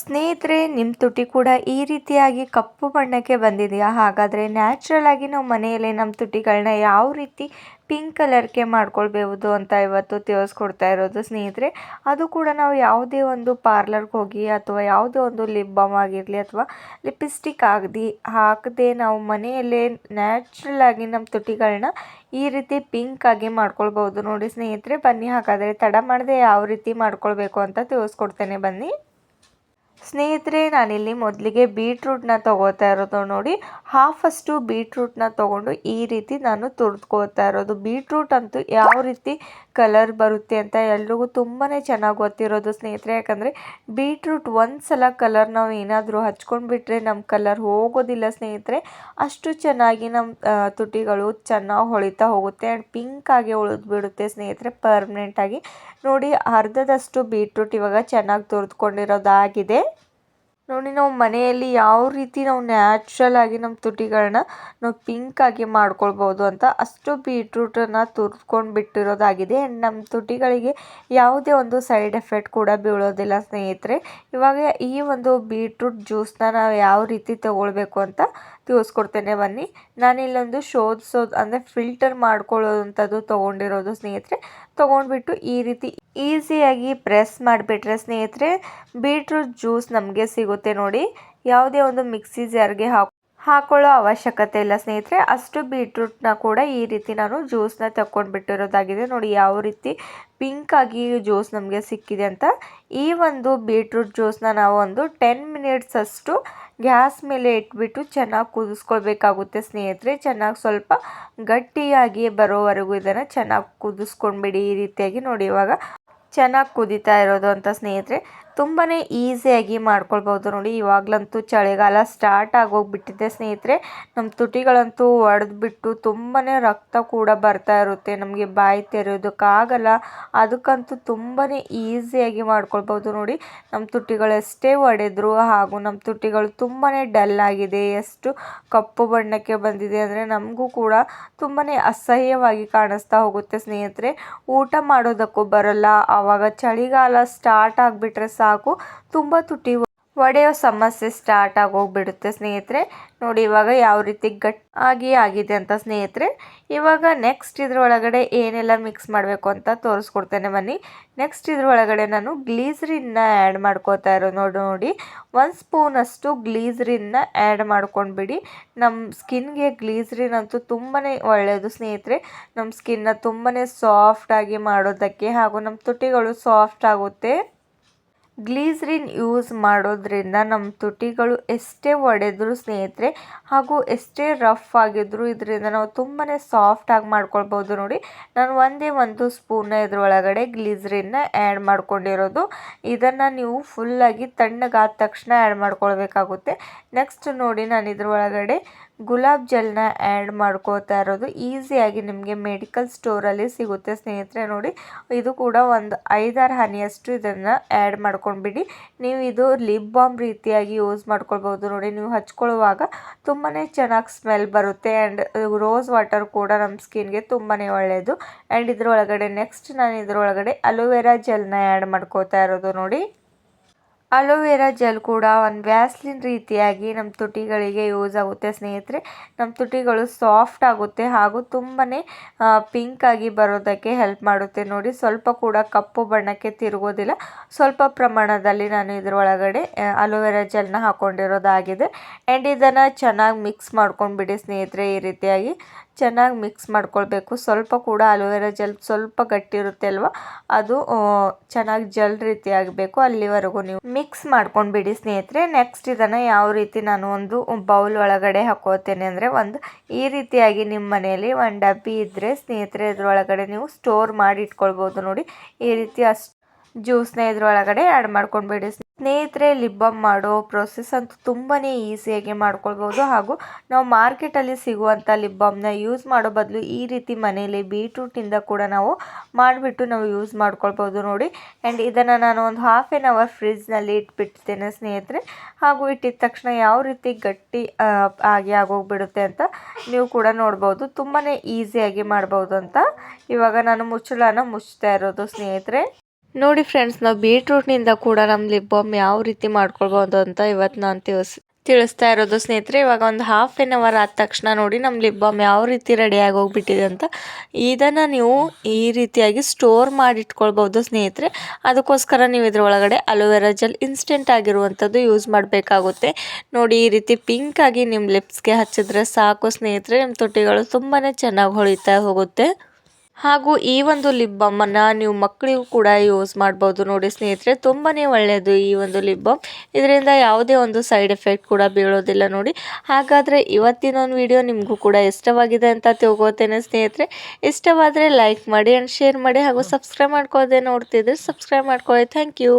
ಸ್ನೇಹಿತರೆ, ನಿಮ್ಮ ತುಟಿ ಕೂಡ ಈ ರೀತಿಯಾಗಿ ಕಪ್ಪು ಬಣ್ಣಕ್ಕೆ ಬಂದಿದೆಯಾ? ಹಾಗಾದರೆ ನ್ಯಾಚುರಲ್ ಆಗಿ ನಾವು ಮನೆಯಲ್ಲೇ ನಮ್ಮ ತುಟಿಗಳನ್ನ ಯಾವ ರೀತಿ ಪಿಂಕ್ ಕಲರ್ಗೆ ಮಾಡ್ಕೊಳ್ಬಹುದು ಅಂತ ಇವತ್ತು ತಿಳಿಸ್ಕೊಡ್ತಾ ಇರೋದು ಸ್ನೇಹಿತರೆ. ಅದು ಕೂಡ ನಾವು ಯಾವುದೇ ಒಂದು ಪಾರ್ಲರ್ಗೆ ಹೋಗಿ ಅಥವಾ ಯಾವುದೇ ಒಂದು ಲಿಪ್ ಬಾಮ್ ಆಗಿರಲಿ ಅಥವಾ ಲಿಪ್ಸ್ಟಿಕ್ ಹಾಕದೆ ನಾವು ಮನೆಯಲ್ಲೇ ನ್ಯಾಚುರಲ್ ಆಗಿ ನಮ್ಮ ತುಟಿಗಳನ್ನ ಈ ರೀತಿ ಪಿಂಕ್ ಆಗಿ ಮಾಡ್ಕೊಳ್ಬಹುದು ನೋಡಿ ಸ್ನೇಹಿತರೆ. ಬನ್ನಿ, ಹಾಗಾದರೆ ತಡ ಮಾಡದೆ ಯಾವ ರೀತಿ ಮಾಡ್ಕೊಳ್ಬೇಕು ಅಂತ ತಿಳಿಸ್ಕೊಡ್ತೇನೆ ಬನ್ನಿ ಸ್ನೇಹಿತರೆ. ನಾನಿಲ್ಲಿ ಮೊದಲಿಗೆ ಬೀಟ್ರೂಟ್ನ ತಗೋತಾ ಇರೋದು ನೋಡಿ. ಹಾಫಷ್ಟು ಬೀಟ್ರೂಟ್ನ ತಗೊಂಡು ಈ ರೀತಿ ನಾನು ತುರಿದ್ಕೋತಾ ಇರೋದು. ಬೀಟ್ರೂಟ್ ಅಂತೂ ಯಾವ ರೀತಿ ಕಲರ್ ಬರುತ್ತೆ ಅಂತ ಎಲ್ರಿಗೂ ತುಂಬಾ ಚೆನ್ನಾಗಿ ಗೊತ್ತಿರೋದು ಸ್ನೇಹಿತರೆ. ಯಾಕಂದರೆ ಬೀಟ್ರೂಟ್ ಒಂದು ಸಲ ಕಲರ್ ನಾವು ಏನಾದರೂ ಹಚ್ಕೊಂಡ್ಬಿಟ್ರೆ ನಮ್ಮ ಕಲರ್ ಹೋಗೋದಿಲ್ಲ ಸ್ನೇಹಿತರೆ. ಅಷ್ಟು ಚೆನ್ನಾಗಿ ನಮ್ಮ ತುಟಿಗಳು ಚೆನ್ನಾಗಿ ಹೊಳಿತಾ ಹೋಗುತ್ತೆ ಆ್ಯಂಡ್ ಪಿಂಕ್ ಆಗಿ ಉಳಿದ್ಬಿಡುತ್ತೆ ಸ್ನೇಹಿತರೆ ಪರ್ಮನೆಂಟಾಗಿ. ನೋಡಿ, ಅರ್ಧದಷ್ಟು ಬೀಟ್ರೂಟ್ ಇವಾಗ ಚೆನ್ನಾಗಿ ತುರಿದ್ಕೊಂಡಿರೋದಾಗಿದೆ ನೋಡಿ. ನಾವು ಮನೆಯಲ್ಲಿ ಯಾವ ರೀತಿ ನಾವು ನ್ಯಾಚುರಲ್ ಆಗಿ ನಮ್ಮ ತುಟಿಗಳನ್ನ ನಾವು ಪಿಂಕ್ ಆಗಿ ಮಾಡ್ಕೊಳ್ಬೋದು ಅಂತ ಅಷ್ಟು ಬೀಟ್ರೂಟನ್ನು ತುರ್ದ್ಕೊಂಡು ಬಿಟ್ಟಿರೋದಾಗಿದೆ. ಆ್ಯಂಡ್ ನಮ್ಮ ತುಟಿಗಳಿಗೆ ಯಾವುದೇ ಒಂದು ಸೈಡ್ ಎಫೆಕ್ಟ್ ಕೂಡ ಬೀಳೋದಿಲ್ಲ ಸ್ನೇಹಿತರೆ. ಇವಾಗ ಈ ಒಂದು ಬೀಟ್ರೂಟ್ ಜ್ಯೂಸನ್ನ ನಾವು ಯಾವ ರೀತಿ ತಗೊಳ್ಬೇಕು ಅಂತ ತಿಳಿಸ್ಕೊಡ್ತೇನೆ ಬನ್ನಿ. ನಾನಿಲ್ಲೊಂದು ಶೋಧಿಸೋದು ಅಂದರೆ ಫಿಲ್ಟರ್ ಮಾಡ್ಕೊಳ್ಳೋವಂಥದ್ದು ತೊಗೊಂಡಿರೋದು ಸ್ನೇಹಿತರೆ. ತೊಗೊಂಡ್ಬಿಟ್ಟು ಈ ರೀತಿ ಈಸಿಯಾಗಿ ಪ್ರೆಸ್ ಮಾಡಿಬಿಟ್ರೆ ಸ್ನೇಹಿತರೆ ಬೀಟ್ರೂಟ್ ಜ್ಯೂಸ್ ನಮಗೆ ಸಿಗುತ್ತೆ ನೋಡಿ. ಯಾವುದೇ ಒಂದು ಮಿಕ್ಸಿ ಜಾರ್ಗೆ ಹಾಕೊಳ್ಳೋ ಅವಶ್ಯಕತೆ ಇಲ್ಲ ಸ್ನೇಹಿತರೆ. ಅಷ್ಟು ಬೀಟ್ರೂಟ್ನ ಕೂಡ ಈ ರೀತಿ ನಾನು ಜ್ಯೂಸನ್ನ ತಗೊಂಡ್ಬಿಟ್ಟಿರೋದಾಗಿದೆ ನೋಡಿ. ಯಾವ ರೀತಿ ಪಿಂಕ್ ಆಗಿ ಜ್ಯೂಸ್ ನಮಗೆ ಸಿಕ್ಕಿದೆ ಅಂತ. ಈ ಒಂದು ಬೀಟ್ರೂಟ್ ಜ್ಯೂಸನ್ನ ನಾವು ಒಂದು 10 ಮಿನಿಟ್ಸ್ ಅಷ್ಟು ಗ್ಯಾಸ್ ಮೇಲೆ ಇಟ್ಬಿಟ್ಟು ಚೆನ್ನಾಗಿ ಕುದಿಸ್ಕೊಳ್ಬೇಕಾಗುತ್ತೆ ಸ್ನೇಹಿತರೆ. ಚೆನ್ನಾಗಿ ಸ್ವಲ್ಪ ಗಟ್ಟಿಯಾಗಿ ಬರೋವರೆಗೂ ಇದನ್ನು ಚೆನ್ನಾಗಿ ಕುದಿಸ್ಕೊಂಡ್ಬಿಡಿ ಈ ರೀತಿಯಾಗಿ ನೋಡಿ. ಇವಾಗ ಚೆನ್ನಾಗಿ ಕುದೀತಾ ಇರೋದು ಅಂತ ಸ್ನೇಹಿತರೆ. ತುಂಬಾ ಈಸಿಯಾಗಿ ಮಾಡ್ಕೊಳ್ಬೋದು ನೋಡಿ. ಇವಾಗಲಂತೂ ಚಳಿಗಾಲ ಸ್ಟಾರ್ಟ್ ಆಗೋಗ್ಬಿಟ್ಟಿದೆ ಸ್ನೇಹಿತರೆ. ನಮ್ಮ ತುಟಿಗಳಂತೂ ಒಡೆದ್ಬಿಟ್ಟು ತುಂಬಾ ರಕ್ತ ಕೂಡ ಬರ್ತಾ ಇರುತ್ತೆ. ನಮಗೆ ಬಾಯಿ ತೆರೆಯೋದಕ್ಕಾಗಲ್ಲ. ಅದಕ್ಕಂತೂ ತುಂಬಾ ಈಸಿಯಾಗಿ ಮಾಡ್ಕೊಳ್ಬೋದು ನೋಡಿ. ನಮ್ಮ ತುಟಿಗಳು ಎಷ್ಟೇ ಒಡೆದ್ರು ಹಾಗೂ ನಮ್ಮ ತುಟಿಗಳು ತುಂಬಾ ಡಲ್ ಆಗಿದೆ, ಎಷ್ಟು ಕಪ್ಪು ಬಣ್ಣಕ್ಕೆ ಬಂದಿದೆ ಅಂದರೆ ನಮಗೂ ಕೂಡ ತುಂಬಾ ಅಸಹ್ಯವಾಗಿ ಕಾಣಿಸ್ತಾ ಹೋಗುತ್ತೆ ಸ್ನೇಹಿತರೆ. ಊಟ ಮಾಡೋದಕ್ಕೂ ಬರಲ್ಲ. ಆವಾಗ ಚಳಿಗಾಲ ಸ್ಟಾರ್ಟ್ ಆಗಿಬಿಟ್ರೆ ಸಾಕು, ತುಂಬ ತುಟಿ ಒಡೆಯೋ ಸಮಸ್ಯೆ ಸ್ಟಾರ್ಟ್ ಆಗೋಗ್ಬಿಡುತ್ತೆ ಸ್ನೇಹಿತರೆ. ನೋಡಿ ಇವಾಗ ಯಾವ ರೀತಿ ಆಗಿದೆ ಅಂತ ಸ್ನೇಹಿತರೆ. ಇವಾಗ ನೆಕ್ಸ್ಟ್ ಇದ್ರೊಳಗಡೆ ಏನೆಲ್ಲ ಮಿಕ್ಸ್ ಮಾಡಬೇಕು ಅಂತ ತೋರಿಸ್ಕೊಡ್ತೇನೆ ಬನ್ನಿ. ನೆಕ್ಸ್ಟ್ ಇದ್ರೊಳಗಡೆ ನಾನು ಗ್ಲೀಸರಿನ್ನ ಆ್ಯಡ್ ಮಾಡ್ಕೋತಾ ಇರೋದು ನೋಡಿ. 1 ಸ್ಪೂನಷ್ಟು ಗ್ಲೀಸರಿನ್ನ ಆ್ಯಡ್ ಮಾಡ್ಕೊಂಡ್ಬಿಡಿ. ನಮ್ಮ ಸ್ಕಿನ್ಗೆ ಗ್ಲೀಸರಿನ್ ಅಂತೂ ತುಂಬಾ ಒಳ್ಳೆಯದು ಸ್ನೇಹಿತರೆ. ನಮ್ಮ ಸ್ಕಿನ್ನ ತುಂಬಾ ಸಾಫ್ಟಾಗಿ ಮಾಡೋದಕ್ಕೆ ಹಾಗೂ ನಮ್ಮ ತುಟಿಗಳು ಸಾಫ್ಟ್ ಆಗುತ್ತೆ. ಗ್ಲೀಸರಿನ್ ಯೂಸ್ ಮಾಡೋದ್ರಿಂದ ನಮ್ಮ ತುಟಿಗಳು ಎಷ್ಟೇ ಒಡೆದ್ರು ಸ್ನೇಹಿತರೆ ಹಾಗೂ ಎಷ್ಟೇ ರಫ್ ಆಗಿದ್ರು ಇದರಿಂದ ನಾವು ತುಂಬಾ ಸಾಫ್ಟಾಗಿ ಮಾಡ್ಕೊಳ್ಬೋದು ನೋಡಿ. ನಾನು ಒಂದು ಸ್ಪೂನ್ನ ಇದ್ರೊಳಗಡೆ ಗ್ಲೀಸರಿನ್ನ ಆ್ಯಡ್ ಮಾಡ್ಕೊಂಡಿರೋದು. ಇದನ್ನು ನೀವು ಫುಲ್ಲಾಗಿ ತಣ್ಣಗಾದ ತಕ್ಷಣ ಆ್ಯಡ್ ಮಾಡ್ಕೊಳ್ಬೇಕಾಗುತ್ತೆ. ನೆಕ್ಸ್ಟ್ ನೋಡಿ, ನಾನು ಇದ್ರೊಳಗಡೆ ಗುಲಾಬ್ ಜಲ್ನ ಆ್ಯಡ್ ಮಾಡ್ಕೋತಾ ಇರೋದು. ಈಸಿಯಾಗಿ ನಿಮಗೆ ಮೆಡಿಕಲ್ ಸ್ಟೋರಲ್ಲಿ ಸಿಗುತ್ತೆ ಸ್ನೇಹಿತರೆ ನೋಡಿ. ಇದು ಕೂಡ ಒಂದು 5-6 ಹನಿಯಷ್ಟು ಇದನ್ನು ಆ್ಯಡ್ ಮಾಡ್ಕೊಂಡ್ಬಿಡಿ. ನೀವು ಇದು ಲಿಪ್ ಬಾಮ್ ರೀತಿಯಾಗಿ ಯೂಸ್ ಮಾಡ್ಕೊಳ್ಬೋದು ನೋಡಿ. ನೀವು ಹಚ್ಕೊಳ್ಳುವಾಗ ತುಂಬಾ ಚೆನ್ನಾಗಿ ಸ್ಮೆಲ್ ಬರುತ್ತೆ ಆ್ಯಂಡ್ ರೋಸ್ ವಾಟರ್ ಕೂಡ ನಮ್ಮ ಸ್ಕಿನ್ಗೆ ತುಂಬಾ ಒಳ್ಳೆಯದು. ಆ್ಯಂಡ್ ಇದರೊಳಗಡೆ ನೆಕ್ಸ್ಟ್ ನಾನು ಇದರೊಳಗಡೆ ಅಲೋವೆರಾ ಜೆಲ್ನ ಆ್ಯಡ್ ಮಾಡ್ಕೋತಾ ಇರೋದು ನೋಡಿ. ಅಲೋವೆರಾ ಜೆಲ್ ಕೂಡ ಒಂದು ವ್ಯಾಸ್ಲಿನ್ ರೀತಿಯಾಗಿ ನಮ್ಮ ತುಟಿಗಳಿಗೆ ಯೂಸ್ ಆಗುತ್ತೆ ಸ್ನೇಹಿತರೆ. ನಮ್ಮ ತುಟಿಗಳು ಸಾಫ್ಟ್ ಆಗುತ್ತೆ ಹಾಗೂ ತುಂಬಾ ಪಿಂಕ್ ಆಗಿ ಬರೋದಕ್ಕೆ ಹೆಲ್ಪ್ ಮಾಡುತ್ತೆ ನೋಡಿ. ಸ್ವಲ್ಪ ಕೂಡ ಕಪ್ಪು ಬಣ್ಣಕ್ಕೆ ತಿರುಗೋದಿಲ್ಲ. ಸ್ವಲ್ಪ ಪ್ರಮಾಣದಲ್ಲಿ ನಾನು ಇದರೊಳಗಡೆ ಅಲೋವೆರಾ ಜೆಲ್ನ ಹಾಕ್ಕೊಂಡಿರೋದಾಗಿದೆ. ಆ್ಯಂಡ್ ಇದನ್ನು ಚೆನ್ನಾಗಿ ಮಿಕ್ಸ್ ಮಾಡ್ಕೊಂಡ್ಬಿಡಿ ಸ್ನೇಹಿತರೆ. ಈ ರೀತಿಯಾಗಿ ಚೆನ್ನಾಗಿ ಮಿಕ್ಸ್ ಮಾಡ್ಕೊಳ್ಬೇಕು. ಸ್ವಲ್ಪ ಕೂಡ ಅಲೋವೆರಾ ಜೆಲ್ ಸ್ವಲ್ಪ ಗಟ್ಟಿ ಇರುತ್ತೆ ಅಲ್ವಾ, ಅದು ಚೆನ್ನಾಗಿ ಜೆಲ್ ರೀತಿ ಆಗಬೇಕು. ಅಲ್ಲಿವರೆಗೂ ನೀವು ಮಿಕ್ಸ್ ಮಾಡ್ಕೊಂಡ್ಬಿಡಿ ಸ್ನೇಹಿತರೆ. ನೆಕ್ಸ್ಟ್ ಇದನ್ನು ಯಾವ ರೀತಿ ನಾನು ಒಂದು ಬೌಲ್ ಒಳಗಡೆ ಹಾಕೋತೇನೆ ಅಂದರೆ, ಈ ರೀತಿಯಾಗಿ ನಿಮ್ಮ ಮನೆಯಲ್ಲಿ ಒಂದು ಡಬ್ಬಿ ಇದ್ದರೆ ಸ್ನೇಹಿತರೆ ಇದ್ರೊಳಗಡೆ ನೀವು ಸ್ಟೋರ್ ಮಾಡಿ ಇಟ್ಕೊಳ್ಬೋದು ನೋಡಿ. ಈ ರೀತಿ ಜ್ಯೂಸ್ನ ಇದ್ರೊಳಗಡೆ ಆ್ಯಡ್ ಮಾಡ್ಕೊಂಡ್ಬಿಡಿ ಸ್ನೇಹಿತರೆ. ಲಿಪ್ ಬಾಮ್ ಮಾಡೋ ಪ್ರೊಸೆಸ್ ಅಂತೂ ತುಂಬಾ ಈಸಿಯಾಗಿ ಮಾಡ್ಕೊಳ್ಬೋದು. ಹಾಗೂ ನಾವು ಮಾರ್ಕೆಟಲ್ಲಿ ಸಿಗುವಂಥ ಲಿಪ್ ಬಾಮ್ನ ಯೂಸ್ ಮಾಡೋ ಬದಲು ಈ ರೀತಿ ಮನೇಲಿ ಬೀಟ್ರೂಟಿಂದ ಕೂಡ ನಾವು ಮಾಡಿಬಿಟ್ಟು ನಾವು ಯೂಸ್ ಮಾಡ್ಕೊಳ್ಬೋದು ನೋಡಿ. ಆ್ಯಂಡ್ ಇದನ್ನು ನಾನು ಒಂದು 1/2 ಅವರ್ ಫ್ರಿಜ್ನಲ್ಲಿ ಇಟ್ಬಿಡ್ತೇನೆ ಸ್ನೇಹಿತರೆ. ಹಾಗೂ ಇಟ್ಟಿದ ತಕ್ಷಣ ಯಾವ ರೀತಿ ಗಟ್ಟಿ ಆಗೋಗ್ಬಿಡುತ್ತೆ ಅಂತ ನೀವು ಕೂಡ ನೋಡ್ಬೋದು. ತುಂಬಾ ಈಸಿಯಾಗಿ ಮಾಡ್ಬೋದು ಅಂತ ಇವಾಗ ನಾನು ಮುಚ್ಚಳನ ಮುಚ್ತಾ ಇರೋದು ಸ್ನೇಹಿತರೆ. ನೋಡಿ ಫ್ರೆಂಡ್ಸ್, ನಾವು ಬೀಟ್ರೂಟ್ನಿಂದ ಕೂಡ ನಮ್ಮ ಲಿಪ್ ಬಾಮ್ ಯಾವ ರೀತಿ ಮಾಡ್ಕೊಳ್ಬೋದು ಅಂತ ಇವತ್ತು ನಾನು ತಿಳಿಸ್ತಾ ಇರೋದು ಸ್ನೇಹಿತರೆ. ಇವಾಗ ಒಂದು ಹಾಫ್ ಆನ್ ಅವರ್ ಆದ ತಕ್ಷಣ ನೋಡಿ ನಮ್ಮ ಲಿಪ್ ಬಾಮ್ ಯಾವ ರೀತಿ ರೆಡಿಯಾಗಿ ಹೋಗ್ಬಿಟ್ಟಿದೆ ಅಂತ. ಇದನ್ನು ನೀವು ಈ ರೀತಿಯಾಗಿ ಸ್ಟೋರ್ ಮಾಡಿ ಇಟ್ಕೊಳ್ಬೋದು ಸ್ನೇಹಿತರೆ. ಅದಕ್ಕೋಸ್ಕರ ನೀವು ಇದರೊಳಗಡೆ ಅಲೋವೆರಾ ಜೆಲ್ ಇನ್ಸ್ಟೆಂಟ್ ಆಗಿರುವಂಥದ್ದು ಯೂಸ್ ಮಾಡಬೇಕಾಗುತ್ತೆ. ನೋಡಿ, ಈ ರೀತಿ ಪಿಂಕ್ ಆಗಿ ನಿಮ್ಮ ಲಿಪ್ಸ್ಗೆ ಹಚ್ಚಿದ್ರೆ ಸಾಕು ಸ್ನೇಹಿತರೆ, ನಿಮ್ಮ ತುಟಿಗಳು ತುಂಬಾ ಚೆನ್ನಾಗಿ ಹೊಳಿತಾ ಹೋಗುತ್ತೆ. ಹಾಗೂ ಈ ಒಂದು ಲಿಪ್ ಬಾಮನ್ನು ನೀವು ಮಕ್ಕಳಿಗೂ ಕೂಡ ಯೂಸ್ ಮಾಡ್ಬೋದು. ನೋಡಿ ಸ್ನೇಹಿತರೆ, ತುಂಬಾ ಒಳ್ಳೆಯದು ಈ ಒಂದು ಲಿಪ್ ಬಾಮ್. ಇದರಿಂದ ಯಾವುದೇ ಒಂದು ಸೈಡ್ ಎಫೆಕ್ಟ್ ಕೂಡ ಬೀಳೋದಿಲ್ಲ ನೋಡಿ. ಹಾಗಾದರೆ ಇವತ್ತಿನ ಒಂದು ವಿಡಿಯೋ ನಿಮಗೂ ಕೂಡ ಇಷ್ಟವಾಗಿದೆ ಅಂತ ತಿಳ್ಕೊತೇನೆ ಸ್ನೇಹಿತರೆ. ಇಷ್ಟವಾದರೆ ಲೈಕ್ ಮಾಡಿ ಆ್ಯಂಡ್ ಶೇರ್ ಮಾಡಿ, ಹಾಗೂ ಸಬ್ಸ್ಕ್ರೈಬ್ ಮಾಡ್ಕೊಳ್ಳದೆ ನೋಡ್ತಿದ್ರೆ ಸಬ್ಸ್ಕ್ರೈಬ್ ಮಾಡ್ಕೊಳ್ಳಿ. Thank you.